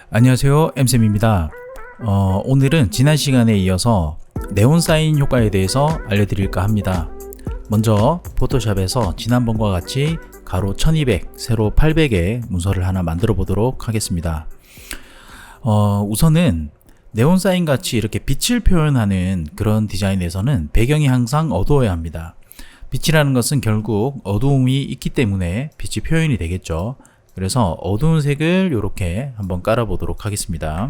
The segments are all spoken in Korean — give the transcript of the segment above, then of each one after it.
안녕하세요, 엠쌤입니다. 오늘은 지난 시간에 이어서 네온 사인 효과에 대해서 알려드릴까 합니다. 먼저 포토샵에서 지난번과 같이 가로 1200, 세로 800의 문서를 하나 만들어 보도록 하겠습니다. 우선은 네온 사인 같이 이렇게 빛을 표현하는 그런 디자인에서는 배경이 항상 어두워야 합니다. 빛이라는 것은 결국 어두움이 있기 때문에 빛이 표현이 되겠죠. 그래서 어두운 색을 이렇게 한번 깔아 보도록 하겠습니다.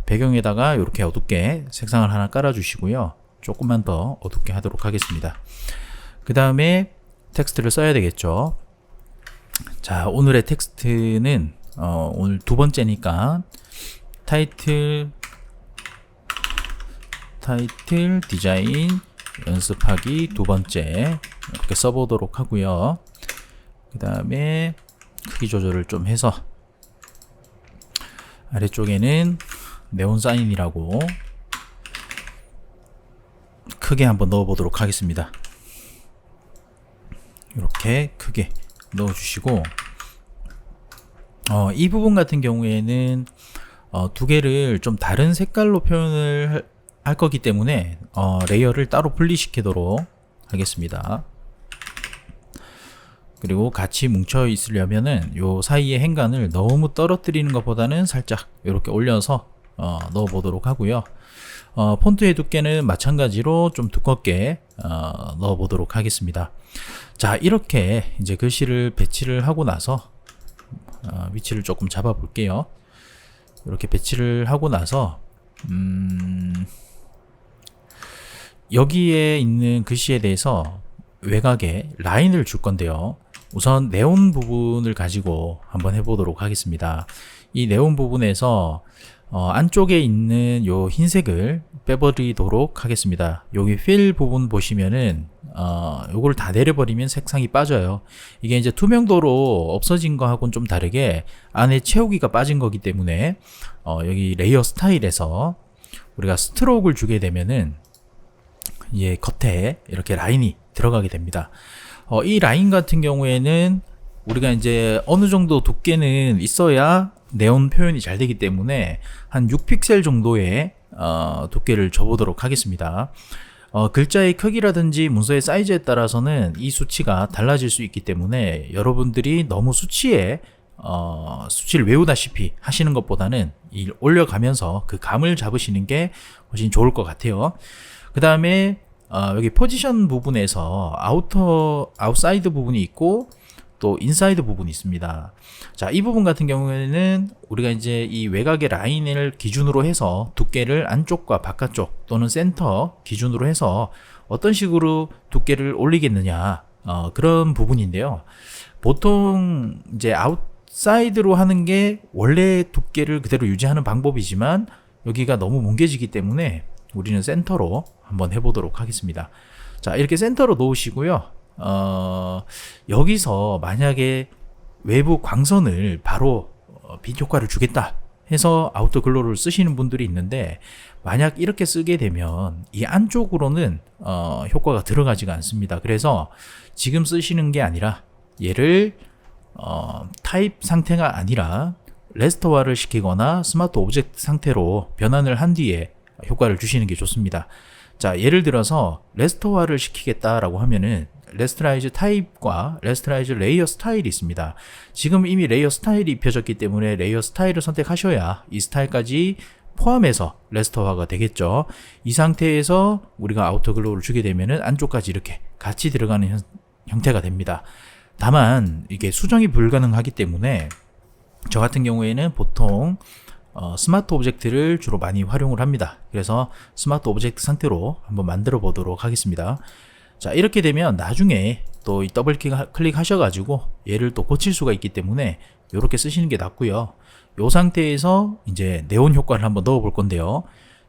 배경에다가 이렇게 어둡게 색상을 하나 깔아 주시고요. 조금만 더 어둡게 하도록 하겠습니다. 그 다음에 텍스트를 써야 되겠죠. 자, 오늘의 텍스트는 오늘 두 번째니까 타이틀 디자인 연습하기 두 번째 이렇게 써보도록 하고요. 그 다음에 크기 조절을 좀 해서 아래쪽에는 네온 사인이라고 크게 한번 넣어 보도록 하겠습니다. 이렇게 크게 넣어 주시고 이 부분 같은 경우에는 두 개를 좀 다른 색깔로 표현을 할 거기 때문에 레이어를 따로 분리시키도록 하겠습니다. 그리고 같이 뭉쳐 있으려면은 요 사이의 행간을 너무 떨어뜨리는 것보다는 살짝 이렇게 올려서 넣어 보도록 하고요. 폰트의 두께는 마찬가지로 좀 두껍게 넣어 보도록 하겠습니다. 자, 이렇게 이제 글씨를 배치를 하고 나서 위치를 조금 잡아 볼게요. 이렇게 배치를 하고 나서 여기에 있는 글씨에 대해서 외곽에 라인을 줄 건데요. 우선 네온 부분을 가지고 한번 해보도록 하겠습니다. 이 네온 부분에서 안쪽에 있는 요 흰색을 빼버리도록 하겠습니다. 여기 fill 부분 보시면은 요걸 다 내려버리면 색상이 빠져요. 이게 이제 투명도로 없어진 거하고는 좀 다르게 안에 채우기가 빠진 거기 때문에 여기 레이어 스타일에서 우리가 스트로크를 주게 되면은 예, 겉에 이렇게 라인이 들어가게 됩니다. 이 라인 같은 경우에는 우리가 이제 어느 정도 두께는 있어야 네온 표현이 잘 되기 때문에 한 6픽셀 정도의 두께를 줘보도록 하겠습니다. 글자의 크기라든지 문서의 사이즈에 따라서는 이 수치가 달라질 수 있기 때문에 여러분들이 너무 수치를 외우다시피 하시는 것보다는 올려가면서 그 감을 잡으시는 게 훨씬 좋을 것 같아요. 그 다음에 여기 포지션 부분에서 아웃사이드 부분이 있고 또 인사이드 부분이 있습니다. 자, 이 부분 같은 경우에는 우리가 이제 이 외곽의 라인을 기준으로 해서 두께를 안쪽과 바깥쪽 또는 센터 기준으로 해서 어떤 식으로 두께를 올리겠느냐 그런 부분인데요. 보통 이제 아웃사이드로 하는 게 원래 두께를 그대로 유지하는 방법이지만 여기가 너무 뭉개지기 때문에 우리는 센터로 한번 해보도록 하겠습니다. 자, 이렇게 센터로 놓으시고요. 여기서 만약에 외부 광선을 바로 빛 효과를 주겠다 해서 아우터 글로우를 쓰시는 분들이 있는데, 만약 이렇게 쓰게 되면 이 안쪽으로는 효과가 들어가지가 않습니다. 그래서 지금 쓰시는 게 아니라 얘를 타입 상태가 아니라 레스터화를 시키거나 스마트 오브젝트 상태로 변환을 한 뒤에 효과를 주시는 게 좋습니다. 자, 예를 들어서 레스터화를 시키겠다라고 하면은 레스터라이즈 타입과 레스터라이즈 레이어 스타일이 있습니다. 지금 이미 레이어 스타일이 입혀졌기 때문에 레이어 스타일을 선택하셔야 이 스타일까지 포함해서 레스터화가 되겠죠. 이 상태에서 우리가 아우터 글로우를 주게 되면은 안쪽까지 이렇게 같이 들어가는 형태가 됩니다. 다만 이게 수정이 불가능하기 때문에 저 같은 경우에는 보통 스마트 오브젝트를 주로 많이 활용을 합니다. 그래서 스마트 오브젝트 상태로 한번 만들어 보도록 하겠습니다. 자, 이렇게 되면 나중에 또 이 더블 클릭 하셔가지고 얘를 또 고칠 수가 있기 때문에 이렇게 쓰시는 게 낫고요. 이 상태에서 이제 네온 효과를 한번 넣어 볼 건데요.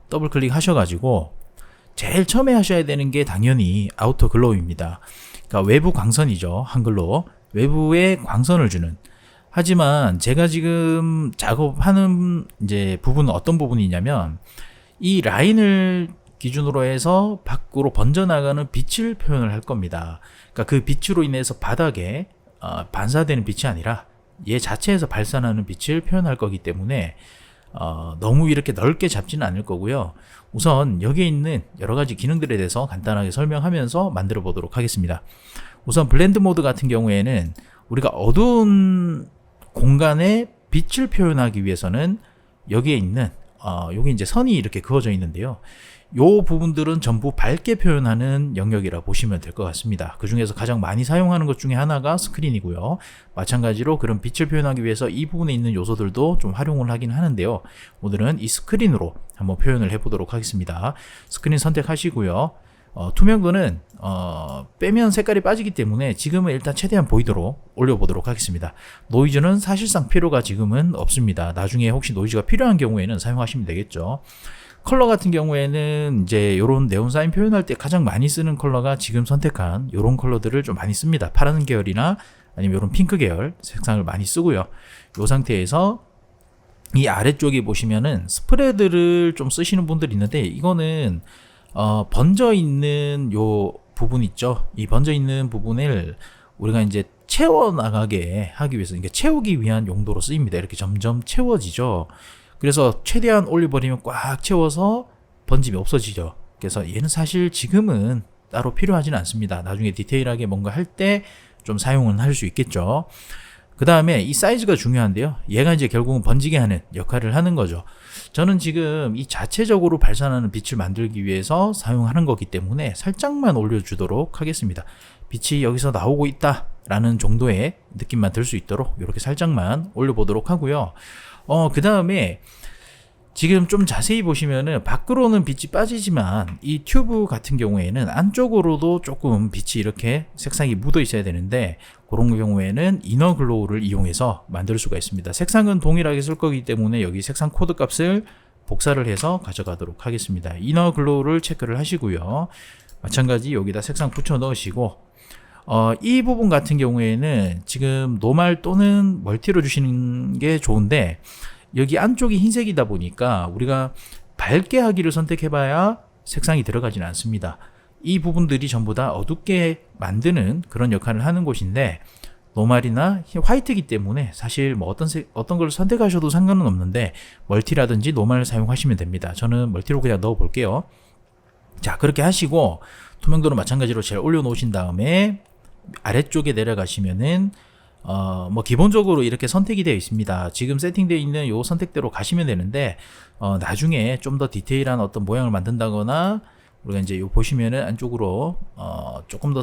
더블 클릭 하셔가지고 제일 처음에 하셔야 되는 게 당연히 아우터 글로우입니다. 그러니까 외부 광선이죠. 한글로 외부에 광선을 주는. 하지만 제가 지금 작업하는 이제 부분은 어떤 부분이냐면 이 라인을 기준으로 해서 밖으로 번져나가는 빛을 표현을 할 겁니다. 그러니까 그 빛으로 인해서 바닥에 반사되는 빛이 아니라 얘 자체에서 발산하는 빛을 표현할 거기 때문에 너무 이렇게 넓게 잡지는 않을 거고요. 우선 여기에 있는 여러 가지 기능들에 대해서 간단하게 설명하면서 만들어 보도록 하겠습니다. 우선 블렌드 모드 같은 경우에는 우리가 어두운 공간에 빛을 표현하기 위해서는 여기에 있는 여기 이제 선이 이렇게 그어져 있는데요. 요 부분들은 전부 밝게 표현하는 영역이라 보시면 될 것 같습니다. 그 중에서 가장 많이 사용하는 것 중에 하나가 스크린이고요. 마찬가지로 그런 빛을 표현하기 위해서 이 부분에 있는 요소들도 좀 활용을 하긴 하는데요. 오늘은 이 스크린으로 한번 표현을 해보도록 하겠습니다. 스크린 선택하시고요. 투명도는 빼면 색깔이 빠지기 때문에 지금은 일단 최대한 보이도록 올려보도록 하겠습니다. 노이즈는 사실상 필요가 지금은 없습니다. 나중에 혹시 노이즈가 필요한 경우에는 사용하시면 되겠죠. 컬러 같은 경우에는 이제 이런 네온 사인 표현할 때 가장 많이 쓰는 컬러가 지금 선택한 이런 컬러들을 좀 많이 씁니다. 파란 계열이나 아니면 이런 핑크 계열 색상을 많이 쓰고요. 이 상태에서 이 아래쪽에 보시면은 스프레드를 좀 쓰시는 분들이 있는데 이거는 번져 있는 요 부분 있죠. 이 번져 있는 부분을 우리가 이제 채워 나가게 하기 위해서 이게 채우기 위한 용도로 쓰입니다. 이렇게 점점 채워지죠. 그래서 최대한 올려버리면 꽉 채워서 번짐이 없어지죠. 그래서 얘는 사실 지금은 따로 필요하지는 않습니다. 나중에 디테일하게 뭔가 할 때 좀 사용은 할 수 있겠죠. 그 다음에 이 사이즈가 중요한데요. 얘가 이제 결국은 번지게 하는 역할을 하는 거죠. 저는 지금 이 자체적으로 발산하는 빛을 만들기 위해서 사용하는 거기 때문에 살짝만 올려주도록 하겠습니다. 빛이 여기서 나오고 있다 라는 정도의 느낌만 들 수 있도록 이렇게 살짝만 올려보도록 하고요. 그 다음에 지금 좀 자세히 보시면은 밖으로는 빛이 빠지지만 이 튜브 같은 경우에는 안쪽으로도 조금 빛이 이렇게 색상이 묻어 있어야 되는데 그런 경우에는 이너 글로우를 이용해서 만들 수가 있습니다. 색상은 동일하게 쓸 거기 때문에 여기 색상 코드 값을 복사를 해서 가져가도록 하겠습니다. 이너 글로우를 체크를 하시고요. 마찬가지 여기다 색상 붙여 넣으시고 이 부분 같은 경우에는 지금 노말 또는 멀티로 주시는 게 좋은데 여기 안쪽이 흰색이다 보니까 우리가 밝게 하기를 선택해봐야 색상이 들어가진 않습니다. 이 부분들이 전부 다 어둡게 만드는 그런 역할을 하는 곳인데 노말이나 화이트이기 때문에 사실 뭐 어떤 걸 선택하셔도 상관은 없는데 멀티라든지 노말을 사용하시면 됩니다. 저는 멀티로 그냥 넣어 볼게요. 자, 그렇게 하시고 투명도는 마찬가지로 잘 올려놓으신 다음에 아래쪽에 내려가시면은 뭐 기본적으로 이렇게 선택이 되어 있습니다. 지금 세팅되어 있는 요 선택대로 가시면 되는데 나중에 좀 더 디테일한 어떤 모양을 만든다거나 우리가 이제 요 보시면은 안쪽으로 조금 더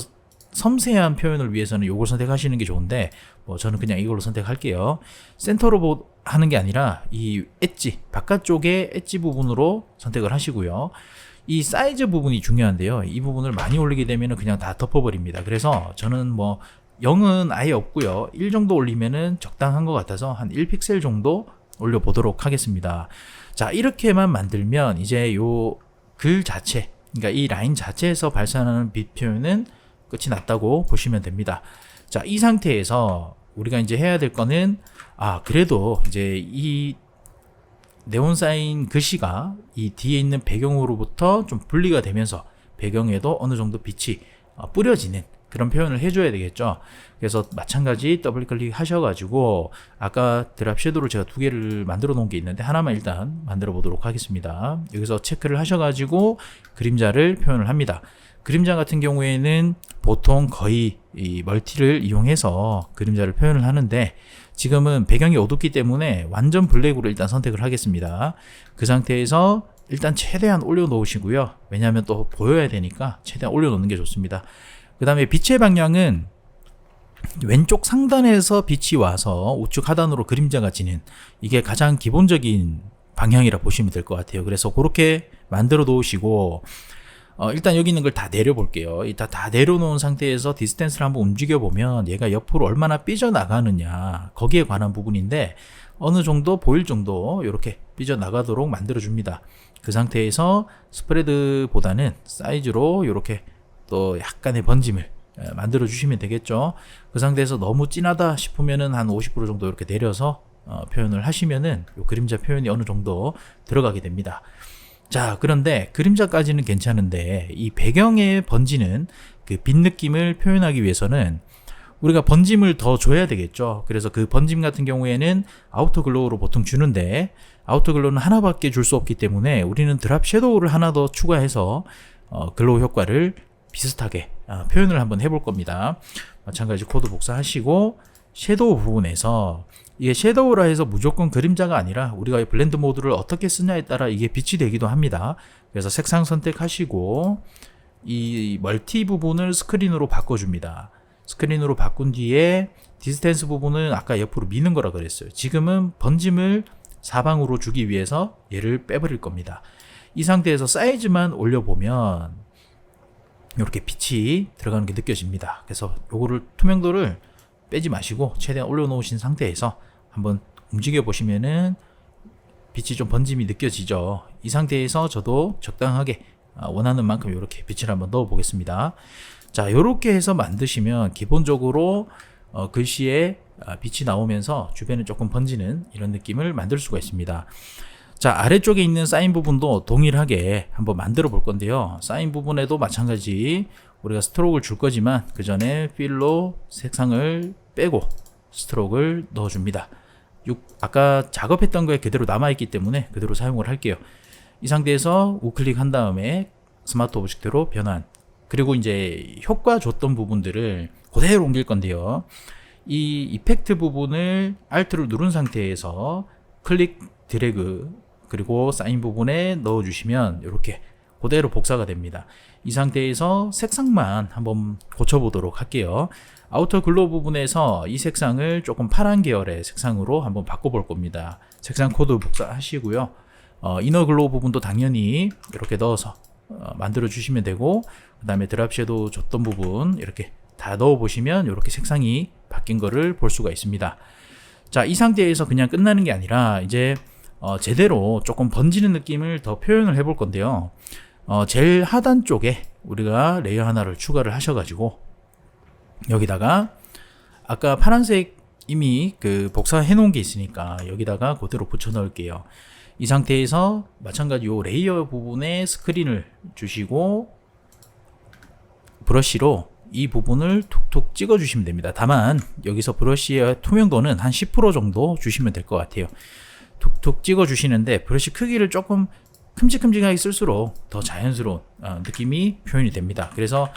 섬세한 표현을 위해서는 요걸 선택하시는 게 좋은데 뭐 저는 그냥 이걸로 선택할게요. 센터로 하는 게 아니라 이 엣지 바깥쪽에 엣지 부분으로 선택을 하시고요. 이 사이즈 부분이 중요한데요. 이 부분을 많이 올리게 되면 그냥 다 덮어버립니다. 그래서 저는 뭐 0은 아예 없고요. 1 정도 올리면은 적당한 것 같아서 한 1픽셀 정도 올려보도록 하겠습니다. 자, 이렇게만 만들면 이제 요 글 자체, 그러니까 이 라인 자체에서 발산하는 빛 표현은 끝이 났다고 보시면 됩니다. 자, 이 상태에서 우리가 이제 해야 될 거는 그래도 이제 이 네온 사인 글씨가 이 뒤에 있는 배경으로부터 좀 분리가 되면서 배경에도 어느 정도 빛이 뿌려지는 그런 표현을 해줘야 되겠죠. 그래서 마찬가지 더블 클릭 하셔가지고 아까 드랍 섀도우를 제가 두 개를 만들어 놓은 게 있는데 하나만 일단 만들어 보도록 하겠습니다. 여기서 체크를 하셔가지고 그림자를 표현을 합니다. 그림자 같은 경우에는 보통 거의 이 멀티를 이용해서 그림자를 표현을 하는데 지금은 배경이 어둡기 때문에 완전 블랙으로 일단 선택을 하겠습니다. 그 상태에서 일단 최대한 올려놓으시고요. 왜냐하면 또 보여야 되니까 최대한 올려놓는 게 좋습니다. 그 다음에 빛의 방향은 왼쪽 상단에서 빛이 와서 우측 하단으로 그림자가 지는 이게 가장 기본적인 방향이라 보시면 될 것 같아요. 그래서 그렇게 만들어 놓으시고 일단 여기 있는 걸 다 내려볼게요. 일단 다 내려놓은 상태에서 디스텐스를 한번 움직여 보면 얘가 옆으로 얼마나 삐져나가느냐 거기에 관한 부분인데 어느 정도 보일 정도 이렇게 삐져나가도록 만들어 줍니다. 그 상태에서 스프레드보다는 사이즈로 이렇게 또 약간의 번짐을 만들어 주시면 되겠죠. 그 상태에서 너무 진하다 싶으면은 한 50% 정도 이렇게 내려서 표현을 하시면은 요 그림자 표현이 어느 정도 들어가게 됩니다. 자, 그런데 그림자까지는 괜찮은데 이 배경에 번지는 그 빛 느낌을 표현하기 위해서는 우리가 번짐을 더 줘야 되겠죠. 그래서 그 번짐 같은 경우에는 아우터 글로우로 보통 주는데 아우터 글로우는 하나밖에 줄 수 없기 때문에 우리는 드랍 섀도우를 하나 더 추가해서 글로우 효과를 비슷하게 표현을 한번 해볼 겁니다. 마찬가지 코드 복사하시고 섀도우 부분에서 이게 섀도우라 해서 무조건 그림자가 아니라 우리가 이 블렌드 모드를 어떻게 쓰냐에 따라 이게 빛이 되기도 합니다. 그래서 색상 선택하시고 이 멀티 부분을 스크린으로 바꿔줍니다. 스크린으로 바꾼 뒤에 디스텐스 부분은 아까 옆으로 미는 거라 그랬어요. 지금은 번짐을 사방으로 주기 위해서 얘를 빼버릴 겁니다. 이 상태에서 사이즈만 올려보면 이렇게 빛이 들어가는 게 느껴집니다. 그래서 요거를 투명도를 빼지 마시고 최대한 올려놓으신 상태에서 한번 움직여 보시면은 빛이 좀 번짐이 느껴지죠. 이 상태에서 저도 적당하게 원하는 만큼 이렇게 빛을 한번 넣어 보겠습니다. 자, 이렇게 해서 만드시면 기본적으로 글씨에 빛이 나오면서 주변에 조금 번지는 이런 느낌을 만들 수가 있습니다. 자, 아래쪽에 있는 사인 부분도 동일하게 한번 만들어 볼 건데요. 사인 부분에도 마찬가지 우리가 스트로크를 줄 거지만 그 전에 필로 색상을 빼고 스트로크를 넣어 줍니다. 아까 작업했던 거에 그대로 남아있기 때문에 그대로 사용을 할게요. 이 상태에서 우클릭 한 다음에 스마트 오브젝트로 변환. 그리고 이제 효과 줬던 부분들을 그대로 옮길 건데요. 이 이펙트 부분을 Alt를 누른 상태에서 클릭 드래그 그리고 사인 부분에 넣어주시면 이렇게 그대로 복사가 됩니다. 이 상태에서 색상만 한번 고쳐보도록 할게요. 아우터 글로우 부분에서 이 색상을 조금 파란 계열의 색상으로 한번 바꿔볼 겁니다. 색상 코드 복사하시고요. 이너 글로우 부분도 당연히 이렇게 넣어서 만들어 주시면 되고, 그 다음에 드랍 섀도우 줬던 부분 이렇게 다 넣어 보시면 이렇게 색상이 바뀐 거를 볼 수가 있습니다. 자, 이 상태에서 그냥 끝나는 게 아니라 이제 제대로 조금 번지는 느낌을 더 표현을 해볼 건데요. 제일 하단 쪽에 우리가 레이어 하나를 추가를 하셔가지고 여기다가 아까 파란색 이미 그 복사해 놓은 게 있으니까 여기다가 그대로 붙여 넣을게요. 이 상태에서 마찬가지 요 레이어 부분에 스크린을 주시고 브러쉬로 이 부분을 툭툭 찍어 주시면 됩니다. 다만 여기서 브러쉬의 투명도는 한 10% 정도 주시면 될 것 같아요. 툭툭 찍어 주시는데 브러쉬 크기를 조금 큼직큼직하게 쓸수록 더 자연스러운 느낌이 표현이 됩니다. 그래서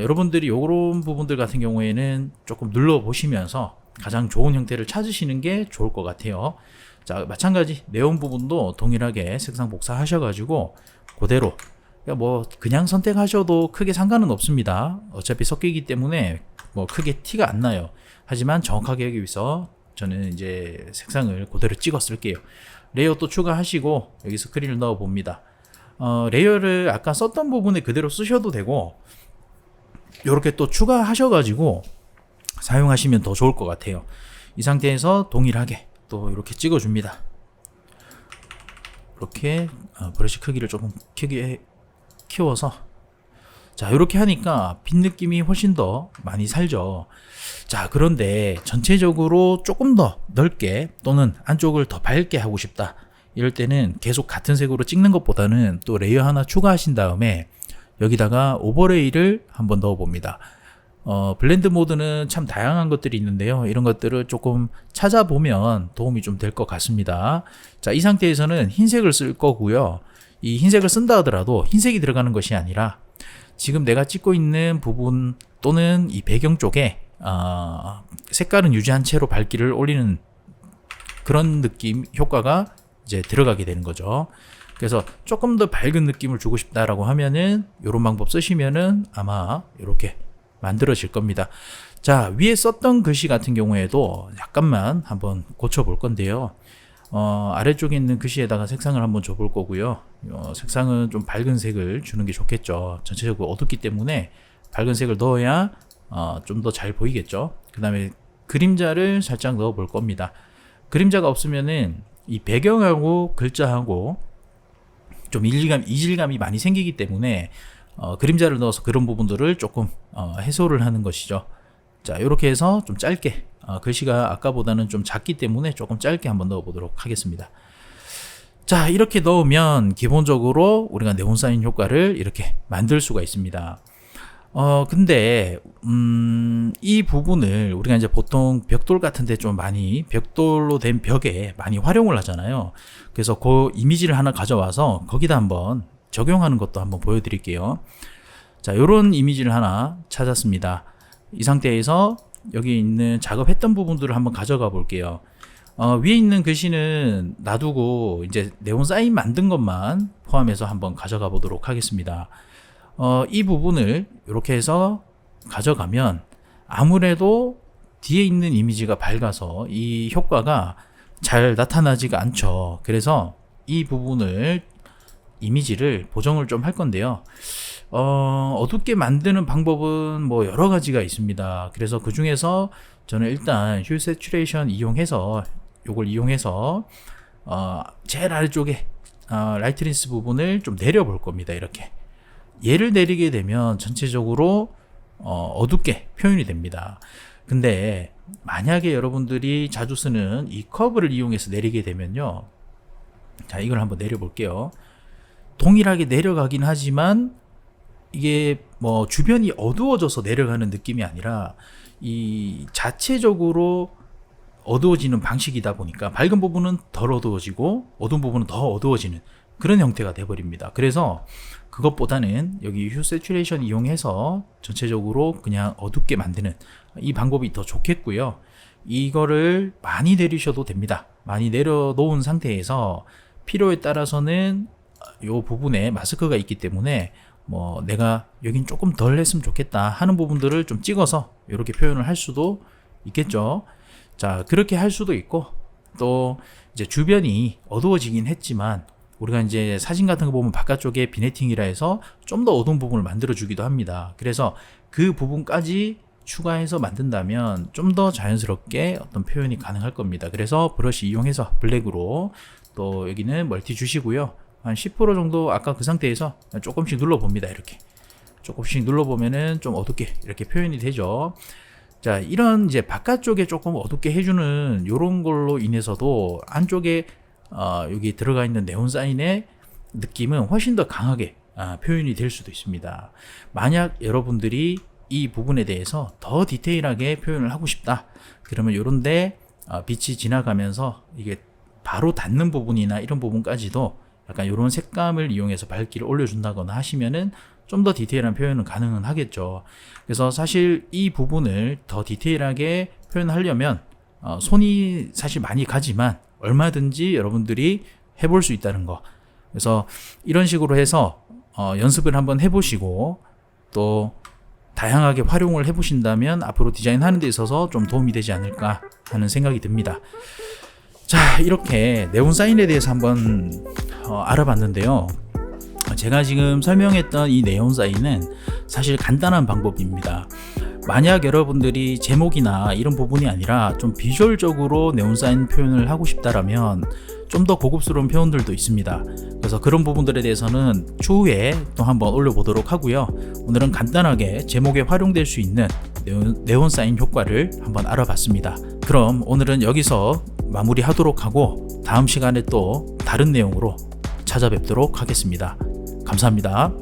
여러분들이 이런 부분들 같은 경우에는 조금 눌러 보시면서 가장 좋은 형태를 찾으시는 게 좋을 것 같아요. 자, 마찬가지 네온 부분도 동일하게 색상 복사하셔가지고 그대로 뭐 그냥 선택하셔도 크게 상관은 없습니다. 어차피 섞이기 때문에 뭐 크게 티가 안 나요. 하지만 정확하게 하기 위해서 저는 이제 색상을 그대로 찍어 쓸게요. 레이어 또 추가하시고 여기 스크린을 넣어 봅니다. 레이어를 아까 썼던 부분에 그대로 쓰셔도 되고 이렇게 또 추가하셔가지고 사용하시면 더 좋을 것 같아요. 이 상태에서 동일하게 또 이렇게 찍어 줍니다. 이렇게 브러쉬 크기를 조금 크게 키워서, 자, 이렇게 하니까 빛 느낌이 훨씬 더 많이 살죠. 자, 그런데 전체적으로 조금 더 넓게 또는 안쪽을 더 밝게 하고 싶다, 이럴 때는 계속 같은 색으로 찍는 것보다는 또 레이어 하나 추가하신 다음에 여기다가 오버레이를 한번 넣어 봅니다. 블렌드 모드는 참 다양한 것들이 있는데요. 이런 것들을 조금 찾아보면 도움이 좀 될 것 같습니다. 자, 이 상태에서는 흰색을 쓸 거고요. 이 흰색을 쓴다 하더라도 흰색이 들어가는 것이 아니라 지금 내가 찍고 있는 부분 또는 이 배경 쪽에 색깔은 유지한 채로 밝기를 올리는 그런 느낌 효과가 이제 들어가게 되는 거죠. 그래서 조금 더 밝은 느낌을 주고 싶다라고 하면은 이런 방법 쓰시면은 아마 이렇게 만들어질 겁니다. 자, 위에 썼던 글씨 같은 경우에도 약간만 한번 고쳐 볼 건데요. 아래쪽에 있는 글씨에다가 색상을 한번 줘 볼 거고요. 색상은 좀 밝은 색을 주는 게 좋겠죠. 전체적으로 어둡기 때문에 밝은 색을 넣어야 좀 더 잘 보이겠죠. 그 다음에 그림자를 살짝 넣어 볼 겁니다. 그림자가 없으면은 이 배경하고 글자하고 좀 이질감이 많이 생기기 때문에 그림자를 넣어서 그런 부분들을 조금 해소를 하는 것이죠. 자, 이렇게 해서 좀 짧게 글씨가 아까보다는 좀 작기 때문에 조금 짧게 한번 넣어 보도록 하겠습니다. 자, 이렇게 넣으면 기본적으로 우리가 네온 사인 효과를 이렇게 만들 수가 있습니다. 근데 이 부분을 우리가 이제 보통 벽돌 같은데 좀 많이 벽돌로 된 벽에 많이 활용을 하잖아요. 그래서 그 이미지를 하나 가져와서 거기다 한번 적용하는 것도 한번 보여드릴게요. 자, 요런 이미지를 하나 찾았습니다. 이 상태에서 여기 있는 작업했던 부분들을 한번 가져가 볼게요. 위에 있는 글씨는 놔두고 이제 네온 사인 만든 것만 포함해서 한번 가져가 보도록 하겠습니다. 이 부분을 이렇게 해서 가져가면 아무래도 뒤에 있는 이미지가 밝아서 이 효과가 잘 나타나지가 않죠. 그래서 이 부분을 이미지를 보정을 좀 할 건데요. 어둡게 만드는 방법은 뭐 여러 가지가 있습니다. 그래서 그 중에서 저는 일단 휴 세츄레이션 이용해서 요걸 이용해서 제일 아래쪽에 라이트니스 부분을 좀 내려 볼 겁니다. 이렇게 얘를 내리게 되면 전체적으로 어둡게 표현이 됩니다. 근데 만약에 여러분들이 자주 쓰는 이 커브를 이용해서 내리게 되면요, 자, 이걸 한번 내려 볼게요. 동일하게 내려가긴 하지만 이게 뭐 주변이 어두워져서 내려가는 느낌이 아니라 이 자체적으로 어두워지는 방식이다 보니까 밝은 부분은 덜 어두워지고 어두운 부분은 더 어두워지는 그런 형태가 돼버립니다. 그래서 그것보다는 여기 휴 세츄레이션 이용해서 전체적으로 그냥 어둡게 만드는 이 방법이 더 좋겠고요. 이거를 많이 내리셔도 됩니다. 많이 내려놓은 상태에서 필요에 따라서는 이 부분에 마스크가 있기 때문에 뭐 내가 여긴 조금 덜 했으면 좋겠다 하는 부분들을 좀 찍어서 이렇게 표현을 할 수도 있겠죠. 자, 그렇게 할 수도 있고, 또 이제 주변이 어두워지긴 했지만 우리가 이제 사진 같은 거 보면 바깥쪽에 비네팅이라 해서 좀 더 어두운 부분을 만들어 주기도 합니다. 그래서 그 부분까지 추가해서 만든다면 좀 더 자연스럽게 어떤 표현이 가능할 겁니다. 그래서 브러쉬 이용해서 블랙으로, 또 여기는 멀티 주시고요. 한 10% 정도 아까 그 상태에서 조금씩 눌러봅니다. 이렇게 조금씩 눌러보면은 좀 어둡게 이렇게 표현이 되죠. 자, 이런 이제 바깥쪽에 조금 어둡게 해주는 요런 걸로 인해서도 안쪽에 여기 들어가 있는 네온 사인의 느낌은 훨씬 더 강하게 표현이 될 수도 있습니다. 만약 여러분들이 이 부분에 대해서 더 디테일하게 표현을 하고 싶다, 그러면 요런데 빛이 지나가면서 이게 바로 닿는 부분이나 이런 부분까지도 약간 이런 색감을 이용해서 밝기를 올려준다거나 하시면은 좀 더 디테일한 표현은 가능은 하겠죠. 그래서 사실 이 부분을 더 디테일하게 표현하려면 손이 사실 많이 가지만 얼마든지 여러분들이 해볼 수 있다는 거. 그래서 이런 식으로 해서 연습을 한번 해보시고 또 다양하게 활용을 해보신다면 앞으로 디자인하는 데 있어서 좀 도움이 되지 않을까 하는 생각이 듭니다. 자, 이렇게 네온 사인에 대해서 한번 알아봤는데요. 제가 지금 설명했던 이 네온 사인은 사실 간단한 방법입니다. 만약 여러분들이 제목이나 이런 부분이 아니라 좀 비주얼적으로 네온 사인 표현을 하고 싶다라면 좀 더 고급스러운 표현들도 있습니다. 그래서 그런 부분들에 대해서는 추후에 또 한번 올려보도록 하고요. 오늘은 간단하게 제목에 활용될 수 있는 네온 사인 효과를 한번 알아봤습니다. 그럼 오늘은 여기서 마무리하도록 하고 다음 시간에 또 다른 내용으로 찾아뵙도록 하겠습니다. 감사합니다.